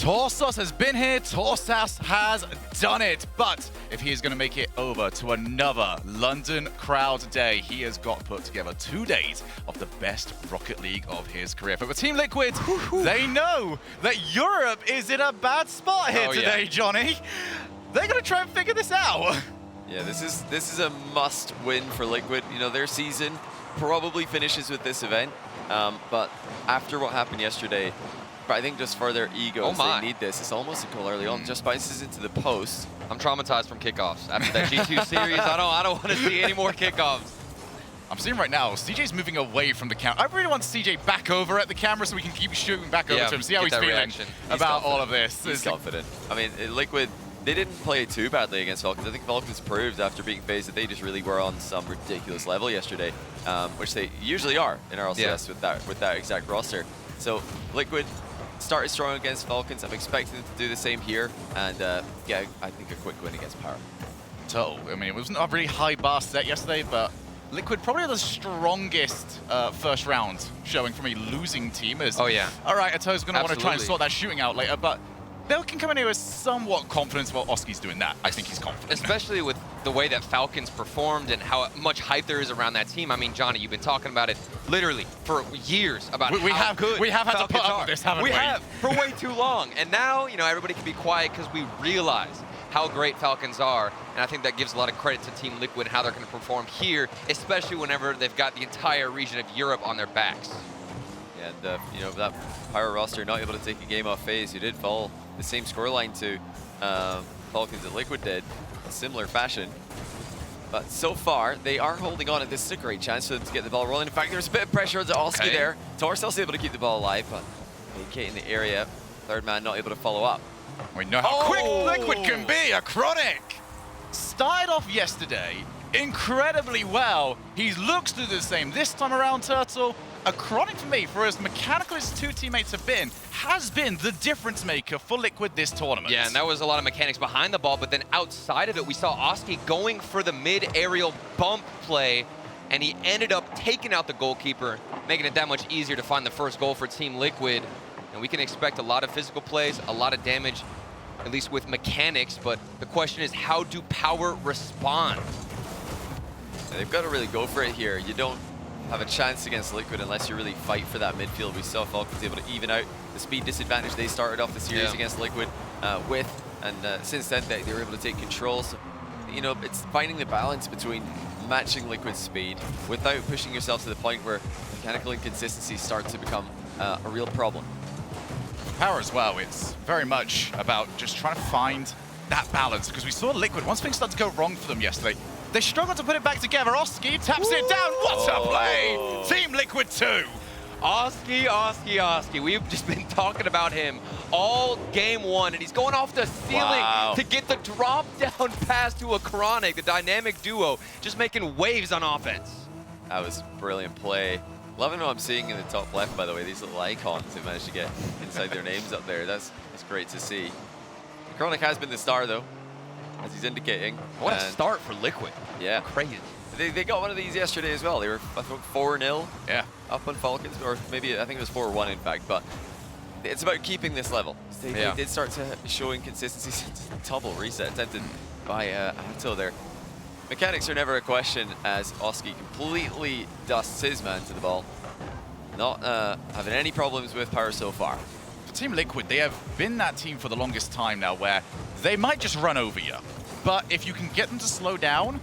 Torsos has been here, Torsas has done it, but if he is going to make it over to another London crowd day, he has got to put together 2 days of the best Rocket League of his career. For Team Liquid, they know that Europe is in a bad spot here today, Johnny. They're going to try and figure this out. Yeah, this is a must-win for Liquid. You know, their season probably finishes with this event, but after what happened yesterday, but I think just for their egos, they need this. It's almost a goal early on. Just bounces into the post. I'm traumatized from kickoffs. After that G2 series, I don't want to see any more kickoffs. I'm seeing right now, CJ's moving away from the camera. I really want CJ back over at the camera so we can keep shooting back over to him, see how he's feeling about all of this. He's confident. I mean, Liquid, they didn't play too badly against Falcons. I think Falcons proved after being phased that they just really were on some ridiculous level yesterday, which they usually are in RLCS with that exact roster. So Liquid started strong against Falcons. I'm expecting them to do the same here, and yeah, I think a quick win against Power. So, I mean, it wasn't a really high bar set yesterday, but Liquid probably the strongest first round showing from a losing team. All right, Ato's going to want to try and sort that shooting out later, but they can come in here with somewhat confidence while Oski's doing that. I think he's confident. Especially with the way that Falcons performed and how much hype there is around that team. I mean, Johnny, you've been talking about it literally for years about how good we have had Falcons to put up with this, haven't we? We have for way too long. And now, you know, everybody can be quiet because we realize how great Falcons are. And I think that gives a lot of credit to Team Liquid and how they're going to perform here, especially whenever they've got the entire region of Europe on their backs. And, you know, that Power roster not able to take a game off phase, who did fall the same scoreline to Falcons that Liquid did, in similar fashion. But so far, they are holding on, and this is a great chance for them to get the ball rolling. In fact, there's a bit of pressure on Oski there. Torsos able to keep the ball alive, but vacating the area. Third man not able to follow up. We know how quick Liquid can be. A Chronic started off yesterday incredibly well. He looks to do the same this time around, Turtle. A Chronic for me, for as mechanical as his two teammates have been, has been the difference maker for Liquid this tournament. Yeah, and that was a lot of mechanics behind the ball, but then outside of it, we saw Oski going for the mid-aerial bump play, and he ended up taking out the goalkeeper, making it that much easier to find the first goal for Team Liquid. And we can expect a lot of physical plays, a lot of damage, at least with mechanics, but the question is, how do Power respond? Yeah, they've got to really go for it here. You don't have a chance against Liquid unless you really fight for that midfield. We saw Falcons able to even out the speed disadvantage they started off the series against Liquid with, and since then they were able to take control. So, you know, it's finding the balance between matching Liquid's speed without pushing yourself to the point where mechanical inconsistencies start to become a real problem. Power as well, it's very much about just trying to find that balance, because we saw Liquid, once things started to go wrong for them yesterday, they struggled to put it back together. Oski taps it down. What a play! Team Liquid 2. Oski. We've just been talking about him all game one, and he's going off the ceiling to get the drop down pass to a Chronic, the dynamic duo, just making waves on offense. That was brilliant play. Loving what I'm seeing in the top left, by the way, these little icons they managed to get inside their names up there. That's great to see. Chronic has been the star, though, as he's indicating. What a start for Liquid. Yeah. Crazy. They got one of these yesterday as well. They were, I think, 4-0 up on Falcons, or maybe, I think it was 4-1 in fact, but it's about keeping this level. They did start to show inconsistencies. Double reset attempted by Atto there. Mechanics are never a question as Oski completely dusts his man to the ball. Not having any problems with Power so far. For Team Liquid, they have been that team for the longest time now where they might just run over you. But if you can get them to slow down,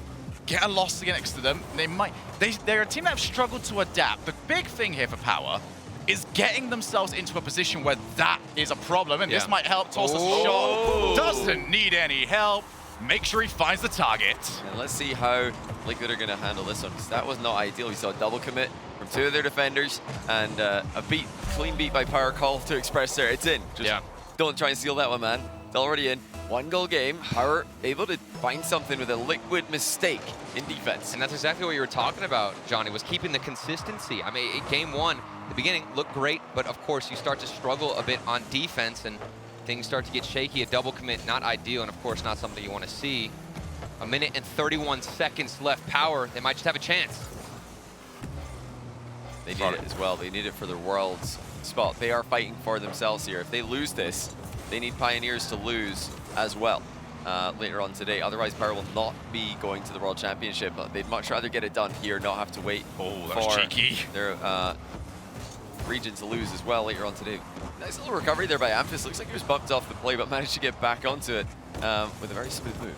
get a loss next to them, they're a team that have struggled to adapt. The big thing here for Power is getting themselves into a position where that is a problem, and this might help. Torsos' shot doesn't need any help. Make sure he finds the target. And let's see how Liquid are going to handle this one, because that was not ideal. We saw a double commit from two of their defenders, and a clean beat by Power call to Express there. It's in. Just don't try and steal that one, man. It's already in. 1-goal game. Power able to find something with a Liquid mistake in defense. And that's exactly what you were talking about, Johnny, was keeping the consistency. I mean, game one, the beginning looked great, but of course you start to struggle a bit on defense, and things start to get shaky. A double commit, not ideal, and of course not something you want to see. 1 minute and 31 seconds left. Power, they might just have a chance. They need it as well. They need it for their world's spot. They are fighting for themselves here. If they lose this, they need Pioneers to lose as well later on today. Otherwise, Power will not be going to the World Championship. But they'd much rather get it done here, not have to wait for their region to lose as well later on today. Nice little recovery there by Amphis. Looks like he was bumped off the play, but managed to get back onto it with a very smooth move.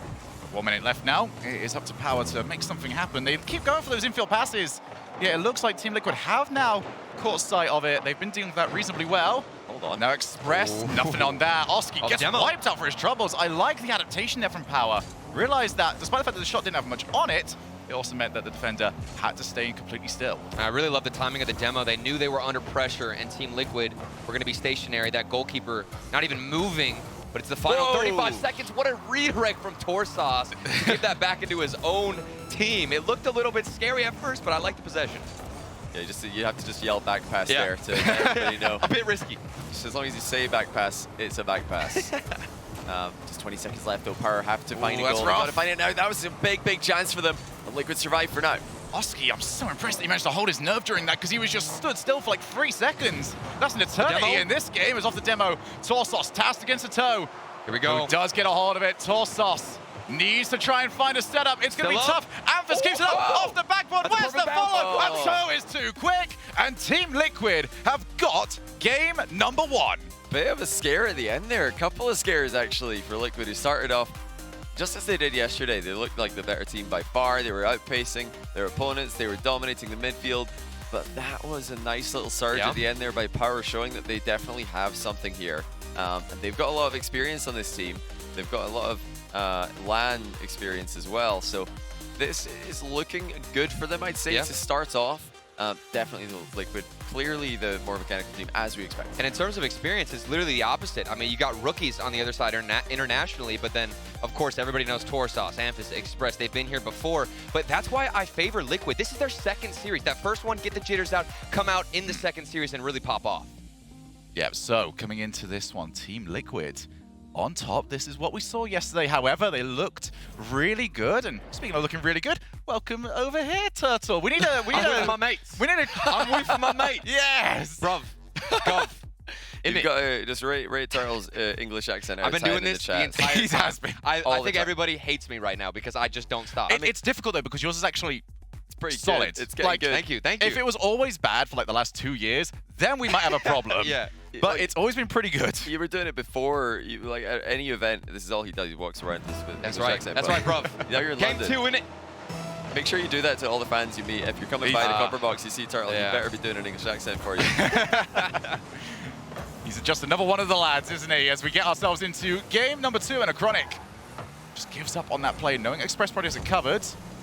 1 minute left now. It is up to Power to make something happen. They keep going for those infield passes. Yeah, it looks like Team Liquid have now caught sight of it. They've been dealing with that reasonably well. Hold on. Now Express, nothing on that. Oski gets wiped out for his troubles. I like the adaptation there from Power. Realized that despite the fact that the shot didn't have much on it, it also meant that the defender had to stay completely still. I really love the timing of the demo. They knew they were under pressure, and Team Liquid were going to be stationary. That goalkeeper not even moving, but it's the final 35 seconds. What a redirect from Torsauce to get that back into his own team. It looked a little bit scary at first, but I like the possession. Yeah, you have to just yell back pass there to let everybody know. A bit risky. Just as long as you say back pass, it's a back pass. Just 20 seconds left though. Power have to find a goal. They gotta find it now. That was a big chance for them. But Liquid survive for now. Oski, I'm so impressed that he managed to hold his nerve during that because he was just stood still for like 3 seconds. That's an eternity in this game. It's off the demo. Torsauce tasked against the toe. Here we go. Who does get a hold of it. Torsauce needs to try and find a setup. It's going to be tough. Amphis keeps it up off the backboard. Where's the follow? Toe is too quick. And Team Liquid have got game number 1. Bit of a scare at the end there. A couple of scares actually for Liquid, who started off just as they did yesterday. They looked like the better team by far. They were outpacing their opponents. They were dominating the midfield. But that was a nice little surge at the end there by Power, showing that they definitely have something here. And they've got a lot of experience on this team. They've got a lot of LAN experience as well. So this is looking good for them, I'd say, to start off. Definitely the Liquid, clearly the more mechanical team as we expect. And in terms of experience, it's literally the opposite. I mean, you got rookies on the other side internationally, but then, of course, everybody knows Torsauce, Amphis, Express. They've been here before, but that's why I favor Liquid. This is their second series. That first one, get the jitters out, come out in the second series and really pop off. Yeah, so coming into this one, Team Liquid on top. This is what we saw yesterday. However, they looked really good. And speaking of looking really good, welcome over here, Turtle. We need a... I'm with my mates. I'm with my mates. Yes! Bruv. Gov. You've got to just rate Turtle's English accent. I've been doing this the entire time. He has been. I think everybody hates me right now because I just don't stop. It's difficult, though, because yours is actually... pretty solid. It's getting good. Thank you. If it was always bad for like the last 2 years, then we might have a problem. But it's always been pretty good. You were doing it before, like at any event. This is all he does. He walks around this with That's English right. accent. That's right, bruv. Now you're in Game London. 2 in it. Make sure you do that to all the fans you meet. If you're coming by the Copper Box, you see Turtle, you better be doing an English accent for you. He's just another one of the lads, isn't he? As we get ourselves into game number 2, and a Chronic just gives up on that play, knowing Express projects are covered.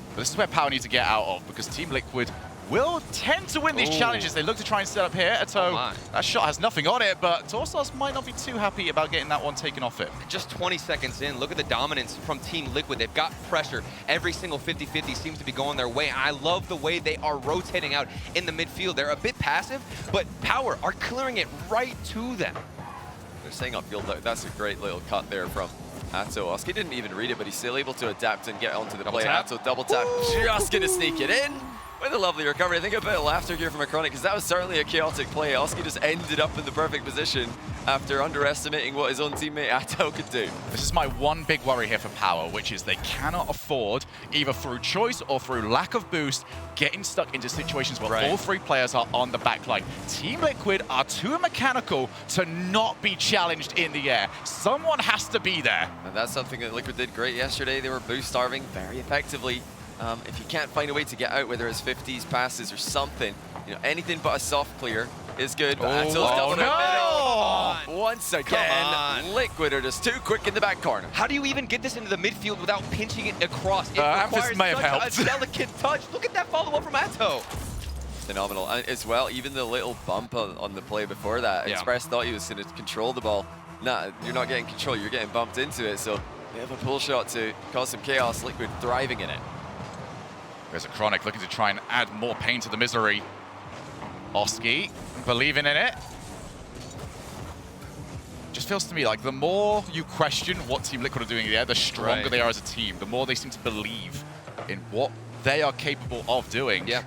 But this is where Power needs to get out of, because Team Liquid will tend to win these challenges. They look to try and set up here. That shot has nothing on it, but Torsauce might not be too happy about getting that one taken off him. Just 20 seconds in, look at the dominance from Team Liquid. They've got pressure. Every single 50-50 seems to be going their way. I love the way they are rotating out in the midfield. They're a bit passive, but Power are clearing it right to them. They're saying upfield, that's a great little cut there from Atto. Oski didn't even read it, but he's still able to adapt and get onto the play. Atto double tap, just gonna sneak it in. With a lovely recovery. I think a bit of laughter here from a Chronic, because that was certainly a chaotic play. Oski just ended up in the perfect position after underestimating what his own teammate Atto could do. This is my one big worry here for Power, which is they cannot afford, either through choice or through lack of boost, getting stuck into situations where all 3 players are on the back line. Team Liquid are too mechanical to not be challenged in the air. Someone has to be there. And that's something that Liquid did great yesterday. They were boost starving very effectively. If you can't find a way to get out, whether it's 50s, passes, or something, anything but a soft clear is good. But once again, Liquid are just too quick in the back corner. How do you even get this into the midfield without pinching it across? It Amphis may have requires helped. such a delicate touch. Look at that follow-up from Atto. Phenomenal. And as well, even the little bump on the play before that, Express thought he was going to control the ball. Nah, you're not getting control, you're getting bumped into it. So they have a pull shot to cause some chaos. Liquid thriving in it. There's a Chronic looking to try and add more pain to the misery. Oski believing in it. Just feels to me like the more you question what Team Liquid are doing in the air, the stronger they are as a team. The more they seem to believe in what they are capable of doing. Yeah.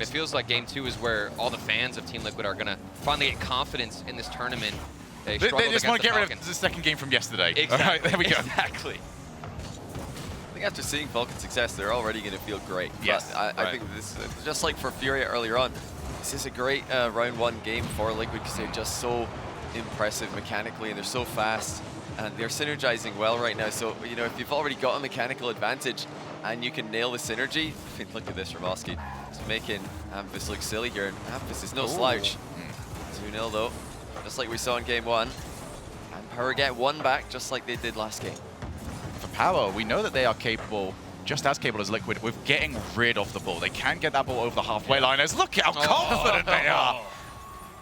It feels like Game 2 is where all the fans of Team Liquid are going to finally get confidence in this tournament. They They struggled just against want to the get rid Falcons. of the second game from yesterday. Exactly. All right, there we go. Exactly. I think after seeing Falcon's success, they're already going to feel great. Yes, But I think this, just like for Furia earlier on, this is a great round one game for Liquid because they're just so impressive mechanically and they're so fast and they're synergizing well right now. So, you know, if you've already got a mechanical advantage and you can nail the synergy, I mean, look at this from Oski. It's making Amphis look silly here, and Amphis is no slouch. 2-0 though, just like we saw in game one. And Power get one back just like they did last game. For Power, we know that they are capable, just as capable as Liquid, with getting rid of the ball. They can get that ball over the halfway line. Look at how confident they are.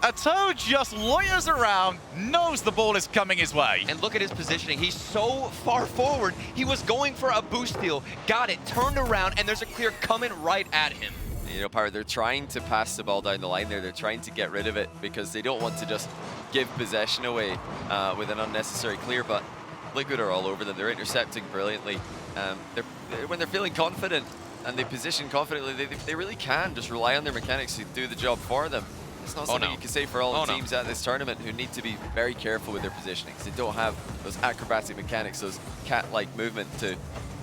Ato just loiters around, knows the ball is coming his way. And look at his positioning. He's so far forward. He was going for a boost steal, got it, turned around, and there's a clear coming right at him. You know, Power, they're trying to pass the ball down the line there. They're trying to get rid of it because they don't want to just give possession away with an unnecessary clear, but Liquid are all over them. They're intercepting brilliantly. When they're feeling confident and they position confidently, they really can just rely on their mechanics to do the job for them. It's not something you can say for all the teams at this tournament who need to be very careful with their positioning because they don't have those acrobatic mechanics, those cat-like movement to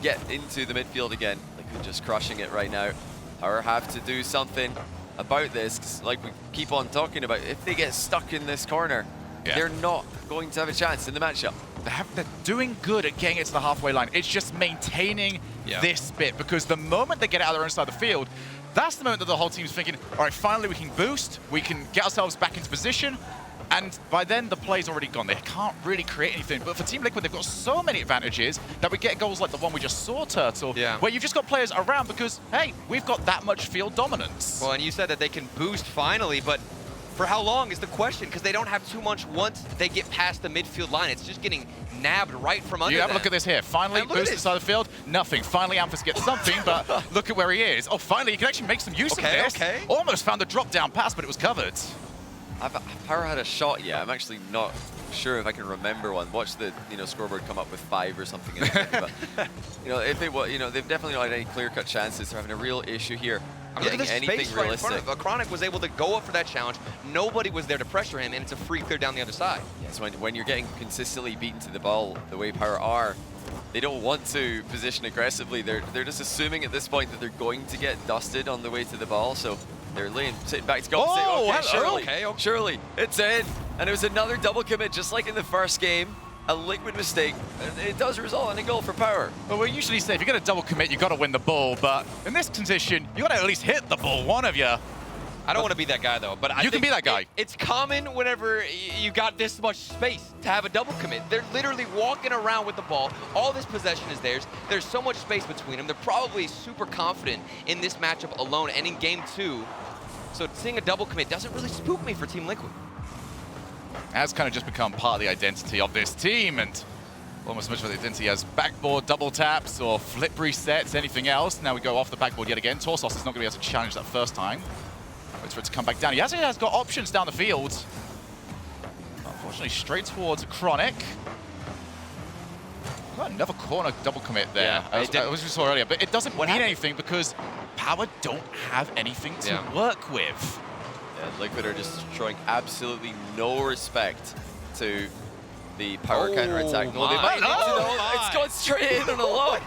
get into the midfield again. Liquid just crushing it right now. Power have to do something about this, 'cause like we keep on talking about, if they get stuck in this corner, they're not going to have a chance in the matchup. They're doing good at getting it to the halfway line. It's just maintaining this bit, because the moment they get out of their own side of the field, that's the moment that the whole team's thinking, all right, finally we can boost, we can get ourselves back into position, and by then the play's already gone. They can't really create anything. But for Team Liquid, they've got so many advantages that we get goals like the one we just saw, Turtle, where you've just got players around because, hey, we've got that much field dominance. Well, and you said that they can boost finally, but for how long is the question? Because they don't have too much once they get past the midfield line. It's just getting nabbed right from under You have them. a look at this here. Finally, boost the side of the field. Nothing. Finally, Amphis gets something, but look at where he is. Oh, finally, he can actually make some use of this. Almost found the drop-down pass, but it was covered. Power had a shot, I'm actually not sure if I can remember one. Watch the scoreboard come up with 5 or something in it. But if they they've definitely not had any clear-cut chances. They're having a real issue here. Getting anything realistic. Chronic was able to go up for that challenge. Nobody was there to pressure him, and it's a free clear down the other side. Yes, when you're getting consistently beaten to the ball the way Power are, they don't want to position aggressively. They're just assuming at this point that they're going to get dusted on the way to the ball, so they're sitting back to compensate. Oh, surely, it's in. And it was another double commit, just like in the first game. A Liquid mistake, and it does result in a goal for Power. Well, we usually say if you're going to double commit, you've got to win the ball, but in this condition, you got to at least hit the ball, one of you. I don't want to be that guy, though, but I You can be that guy. It's common whenever you got this much space to have a double commit. They're literally walking around with the ball. All this possession is theirs. There's so much space between them. They're probably super confident in this matchup alone and in game 2. So seeing a double commit doesn't really spook me for Team Liquid. Has kind of just become part of the identity of this team, and almost as much of the identity as backboard double taps or flip resets, anything else. Now we go off the backboard yet again. Torsos is not going to be able to challenge that first time. Waits for it to come back down. He has got options down the field. Unfortunately, straight towards Chronic. Got another corner double commit there, as we saw earlier, but it doesn't mean anything because Power don't have anything to work with. Liquid are just showing absolutely no respect to the Power counter-attack. No, they might it's gone straight in on a lob.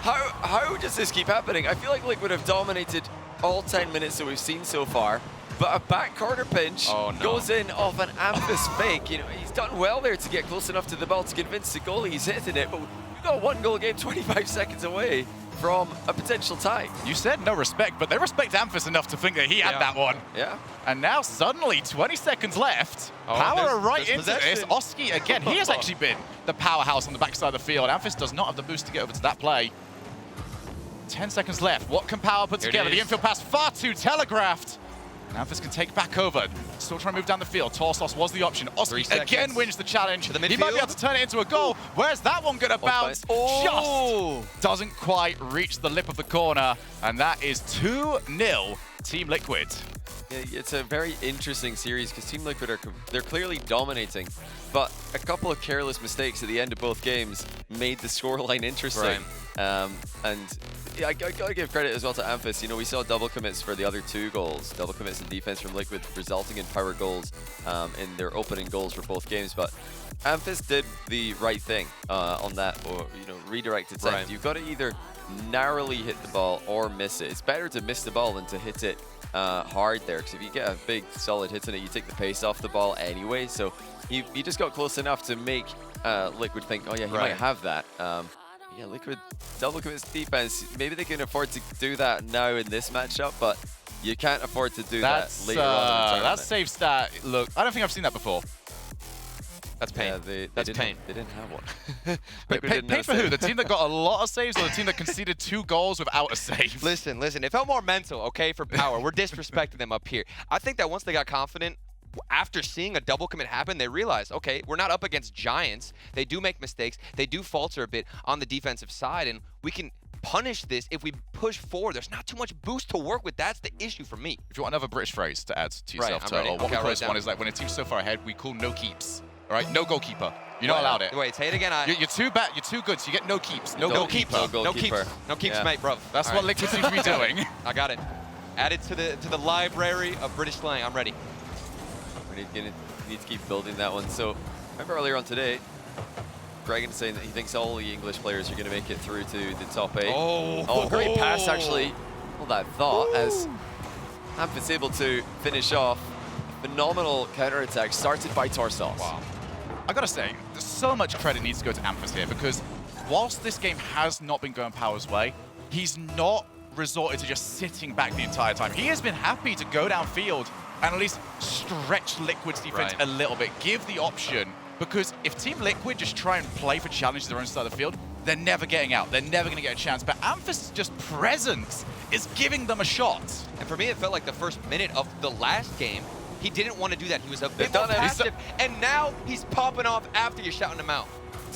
How does this keep happening? I feel like Liquid have dominated all 10 minutes that we've seen so far, but a back corner pinch goes in off an Amphis fake. He's done well there to get close enough to the ball to convince the goalie he's hitting it, but we've got a 1-goal game 25 seconds away from a potential tie. You said no respect, but they respect Amphis enough to think that he had that one. Yeah. And now suddenly, 20 seconds left. Power are right into this. Oski, again, he has actually been the powerhouse on the backside of the field. Amphis does not have the boost to get over to that play. 10 seconds left. What can Power put together? The infield pass far too telegraphed. Amphis can take back over. Still trying to move down the field. Torsos was the option. Oski again wins the challenge. He might be able to turn it into a goal. Where's that one going to bounce? Just doesn't quite reach the lip of the corner. And that is 2-0 Team Liquid. Yeah, it's a very interesting series because Team Liquid they're clearly dominating, but a couple of careless mistakes at the end of both games made the scoreline interesting. And yeah, I gotta give credit as well to Amphis. You know, we saw double commits for the other 2 goals, double commits in defense from Liquid, resulting in power goals in their opening goals for both games. But Amphis did the right thing on that, or redirected send. Right. You've got to either narrowly hit the ball or miss it. It's better to miss the ball than to hit it hard there, because if you get a big solid hit on it, you take the pace off the ball anyway. So you just got close enough to make Liquid think, oh yeah, he might have that. Yeah, Liquid double commits defense. Maybe they can afford to do that now in this matchup, but you can't afford to do that later on in the tournament. That save stat, look, I don't think I've seen that before. That's pain. Yeah, That's pain. They didn't have one. Pain for who? The team that got a lot of saves, or the team that conceded 2 goals without a save? Listen, it felt more mental, okay, for Power. We're disrespecting them up here. I think that once they got confident, after seeing a double commit happen, they realized, okay, we're not up against giants. They do make mistakes. They do falter a bit on the defensive side, and we can punish this if we push forward. There's not too much boost to work with. That's the issue for me. If you want another British phrase to add to yourself, I'm ready. what we Okay, call this one is like when a team's so far ahead, we call no keeps. All right, no goalkeeper. You're not allowed it. Wait, say it again. You're too bad. You're too good, so you get no keeps. No goalkeeper. No keeps, mate, bro. That's what Liquid seems to be doing. I got it. Add it to the library of British slang. I'm ready. We need to keep building that one. So remember earlier on today, Dragon saying that he thinks all the English players are going to make it through to the top 8. Oh, great pass actually. Hold that thought as Amphis able to finish off a phenomenal counter-attack started by Torsos. Wow. I gotta say, there's so much credit needs to go to Amphis here, because whilst this game has not been going Power's way, he's not resorted to just sitting back the entire time. He has been happy to go downfield and at least stretch Liquid's defense a little bit, give the option, because if Team Liquid just try and play for challenges their own side of the field, they're never getting out. They're never going to get a chance. But Amphis' just presence is giving them a shot. And for me, it felt like the first minute of the last game, he didn't want to do that. He was a bit more passive, and now he's popping off after you're shouting him out.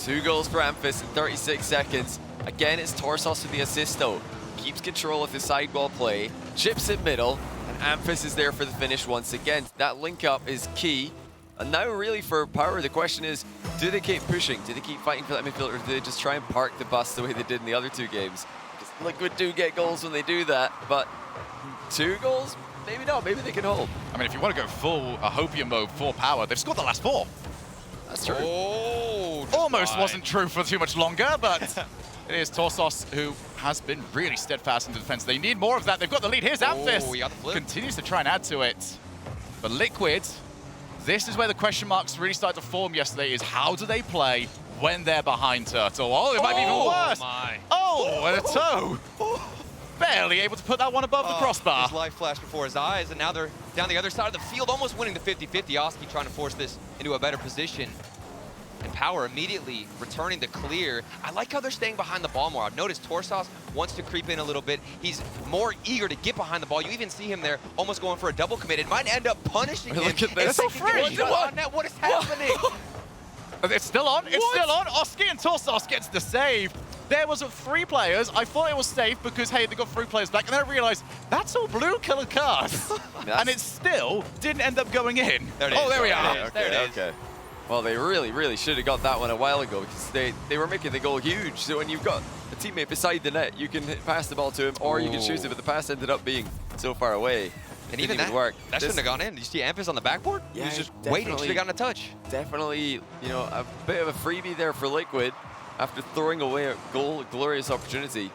2 goals for Amphis in 36 seconds. Again, it's Torsos with the assist though. Keeps control of the sidewall play, chips it middle, and Amphis is there for the finish once again. That link up is key. And now really for Power, the question is, do they keep pushing? Do they keep fighting for that midfield, or do they just try and park the bus the way they did in the other 2 games? Because Liquid do get goals when they do that, but 2 goals? Maybe not, maybe they can hold. I mean, if you want to go full Hopium mode for Power, they've scored the last 4. That's true. Oh, almost wasn't true for too much longer, but it is Torsos who has been really steadfast in the defense. They need more of that. They've got the lead. Here's Amphis. He got the flip. Continues to try and add to it. But Liquid, this is where the question marks really started to form yesterday, is how do they play when they're behind Turtle? Oh, it might be even worse. My. Oh, and a toe. Barely able to put that one above the crossbar. His life flashed before his eyes, and now they're down the other side of the field, almost winning the 50-50. Oski trying to force this into a better position. And Power immediately returning the clear. I like how they're staying behind the ball more. I've noticed Torsos wants to creep in a little bit. He's more eager to get behind the ball. You even see him there almost going for a double commit. It might end up punishing him. Look at this. It's so free. What is happening? It's still on. It's still on. Oski and Torsos gets the save. There was 3 players. I thought it was safe because, hey, they got 3 players back. And then I realized that's all blue colored cards. And it still didn't end up going in. There it is. Oh, there we are. Okay. Well, they really should have got that one a while ago, because they were making the goal huge. So when you've got a teammate beside the net, you can pass the ball to him, or you can shoot it, but the pass ended up being so far away. And even that, that shouldn't have gone in. Did you see Amphis on the backboard? Yeah, he was just waiting. Should have gotten a touch. Definitely, a bit of a freebie there for Liquid after throwing away a glorious opportunity.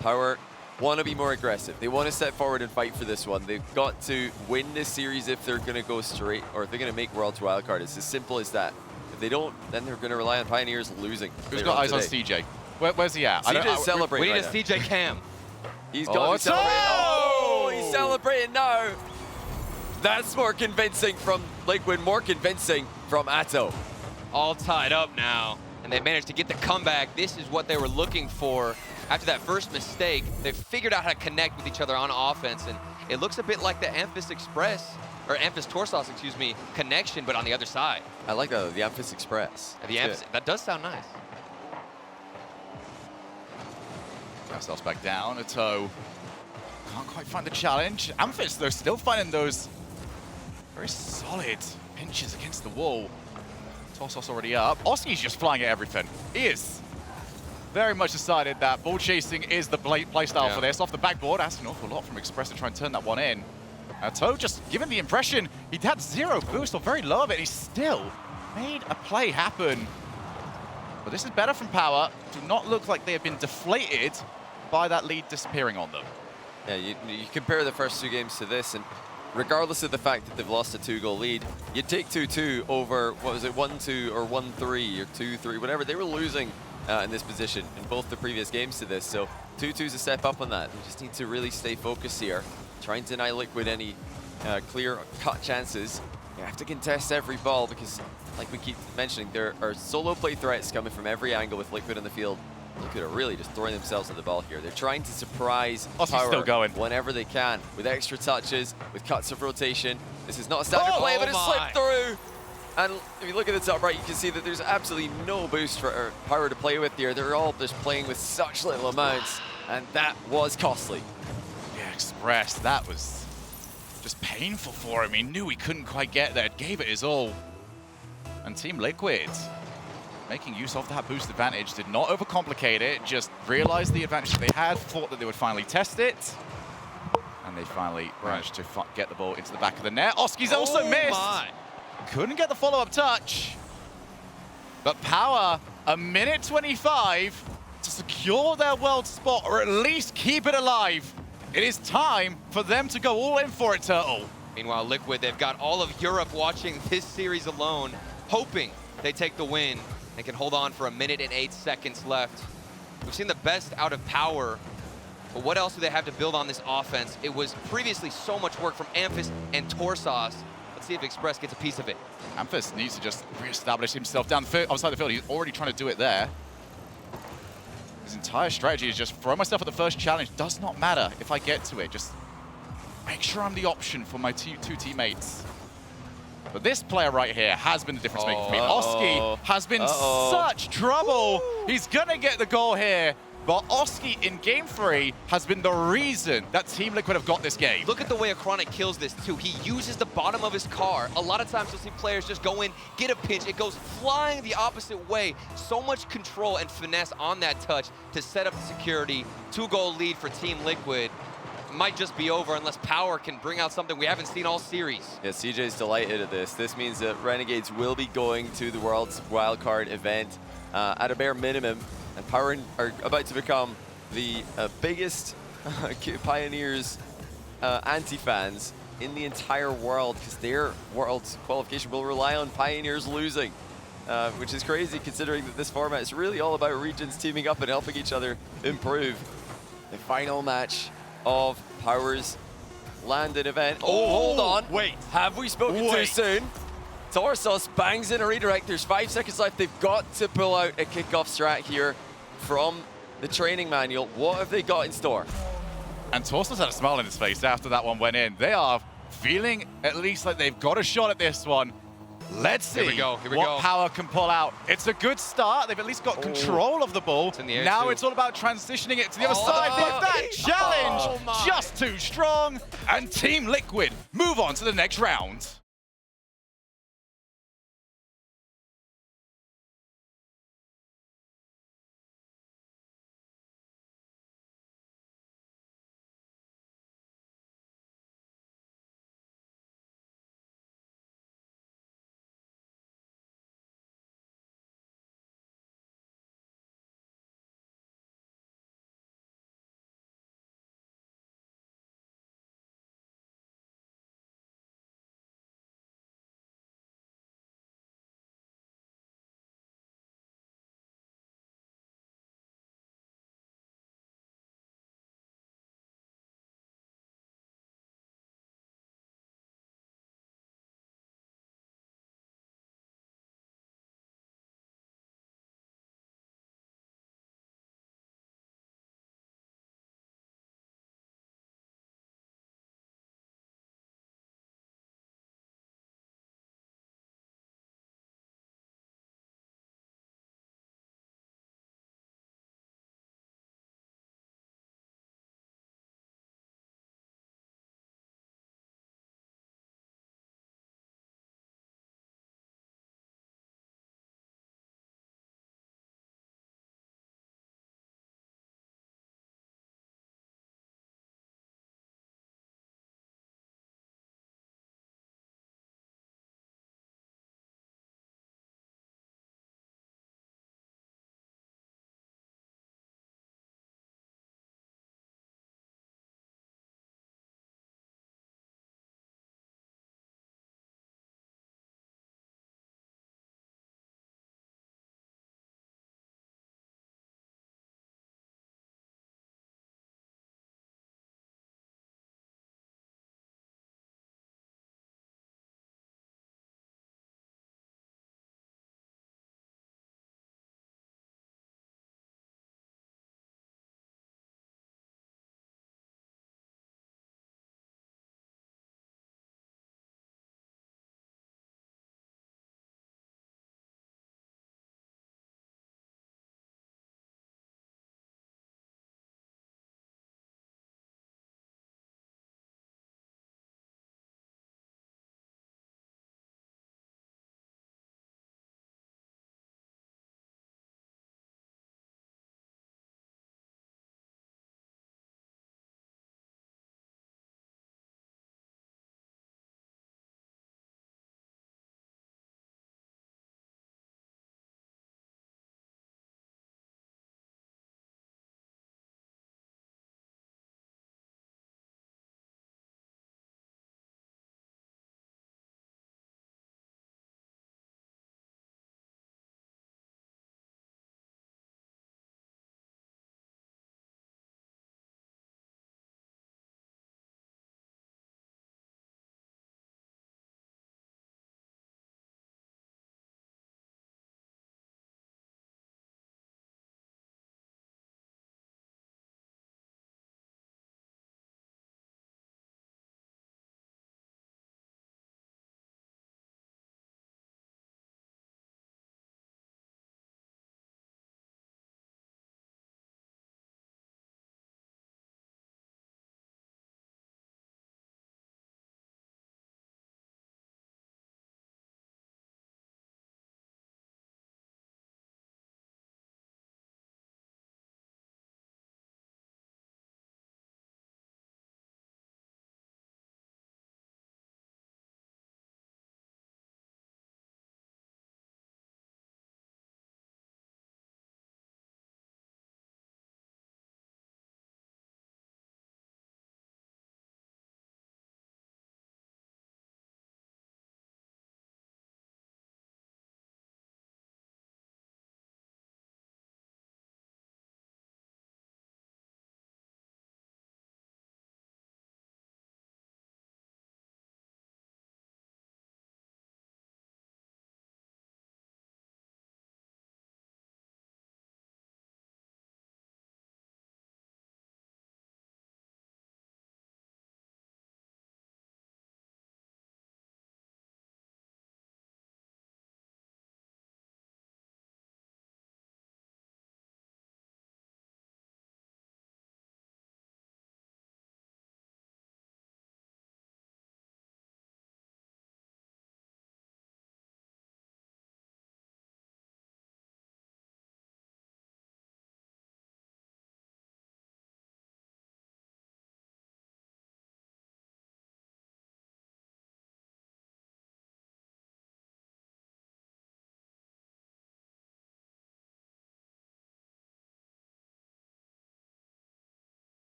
Power want to be more aggressive. They want to step forward and fight for this one. They've got to win this series if they're going to go straight, or if they're going to make World's wildcard. It's as simple as that. If they don't, then they're going to rely on Pioneers losing. Who's got eyes on CJ? Where's he at? CJ's celebrating. We need a CJ cam. He's got to celebrate. Oh, he's celebrating now. That's more convincing from Liquid, more convincing from Atto. All tied up now, and they managed to get the comeback. This is what they were looking for. After that first mistake, they figured out how to connect with each other on offense, and it looks a bit like the Amphis Express, or Amphis Torsos, excuse me, connection, but on the other side. I like the Amphis Express. That does sound nice. Ourselves back down. A toe. Can't quite find the challenge. Amphis, though, still finding those very solid pinches against the wall. Torsos already up. Oski's just flying at everything. He is very much decided that ball chasing is the play style Yeah. for this. Off the backboard, asking an awful lot from Express to try and turn that one in. Toe just given the impression he had 0 boost or very low of it. He still made a play happen. But this is better from Power. Do not look like they have been deflated by that lead disappearing on them. Yeah, you compare the first 2 games to this, and regardless of the fact that they've lost a 2-goal lead, you'd take 2-2 over, what was it, 1-2 or 1-3 or 2-3, whatever. They were losing in this position in both the previous games to this, so 2-2's a step up on that. You just need to really stay focused here, try and deny Liquid any clear-cut chances. You have to contest every ball because, like we keep mentioning, there are solo play threats coming from every angle with Liquid in the field. Liquid are really just throwing themselves at the ball here. They're trying to surprise Power still going. whenever they can, with extra touches, with cuts of rotation. This is not a standard play, but it my. slipped through. And if you look at the top right, you can see that there's absolutely no boost for Power to play with here. They're all just playing with such little amounts, and that was costly. Yeah, Express, that was just painful for him. He knew he couldn't quite get there, gave it his all. And Team Liquid, making use of that boost advantage, did not overcomplicate it, just realized the advantage that they had, thought that they would finally test it. And they finally managed to get the ball into the back of the net. Oski's also missed. My. Couldn't get the follow-up touch. But Power, a minute 25 to secure their world spot, or at least keep it alive. It is time for them to go all in for it, Turtle. Meanwhile, Liquid, they've got all of Europe watching this series alone, hoping they take the win and can hold on for 1 minute and 8 seconds left. We've seen the best out of Power, but what else do they have to build on this offense? It was previously so much work from Amphis and Torsos. Let's see if Express gets a piece of it. Amphis needs to just reestablish himself down the field, outside the field. He's already trying to do it there. His entire strategy is just throw myself at the first challenge. Does not matter if I get to it. Just make sure I'm the option for my two teammates. But this player right here has been the difference maker for me. Oski has been such trouble. He's gonna get the goal here. But Oski in game 3 has been the reason that Team Liquid have got this game. Look at the way Achronic kills this too. He uses the bottom of his car. A lot of times you'll see players just go in, get a pinch, it goes flying the opposite way. So much control and finesse on that touch to set up the security. 2-goal lead for Team Liquid. Might just be over unless Power can bring out something we haven't seen all series. Yeah, CJ's delighted at this. This means that Renegades will be going to the World's Wildcard event at a bare minimum. And Power are about to become the biggest Pioneers anti-fans in the entire world, because their World's qualification will rely on Pioneers losing, which is crazy considering that this format is really all about regions teaming up and helping each other improve. The final match of Power's Landed event. Oh, hold on. Wait. Have we spoken too soon? Torsos bangs in a redirect. There's 5 seconds left. They've got to pull out a kickoff strat here from the training manual. What have they got in store? And Torsos had a smile on his face after that one went in. They are feeling at least like they've got a shot at this one. Let's see what Power can pull out. It's a good start. They've at least got control of the ball. It's in the air now too. it's all about transitioning it to the other side. But that challenge just too strong. And Team Liquid move on to the next round.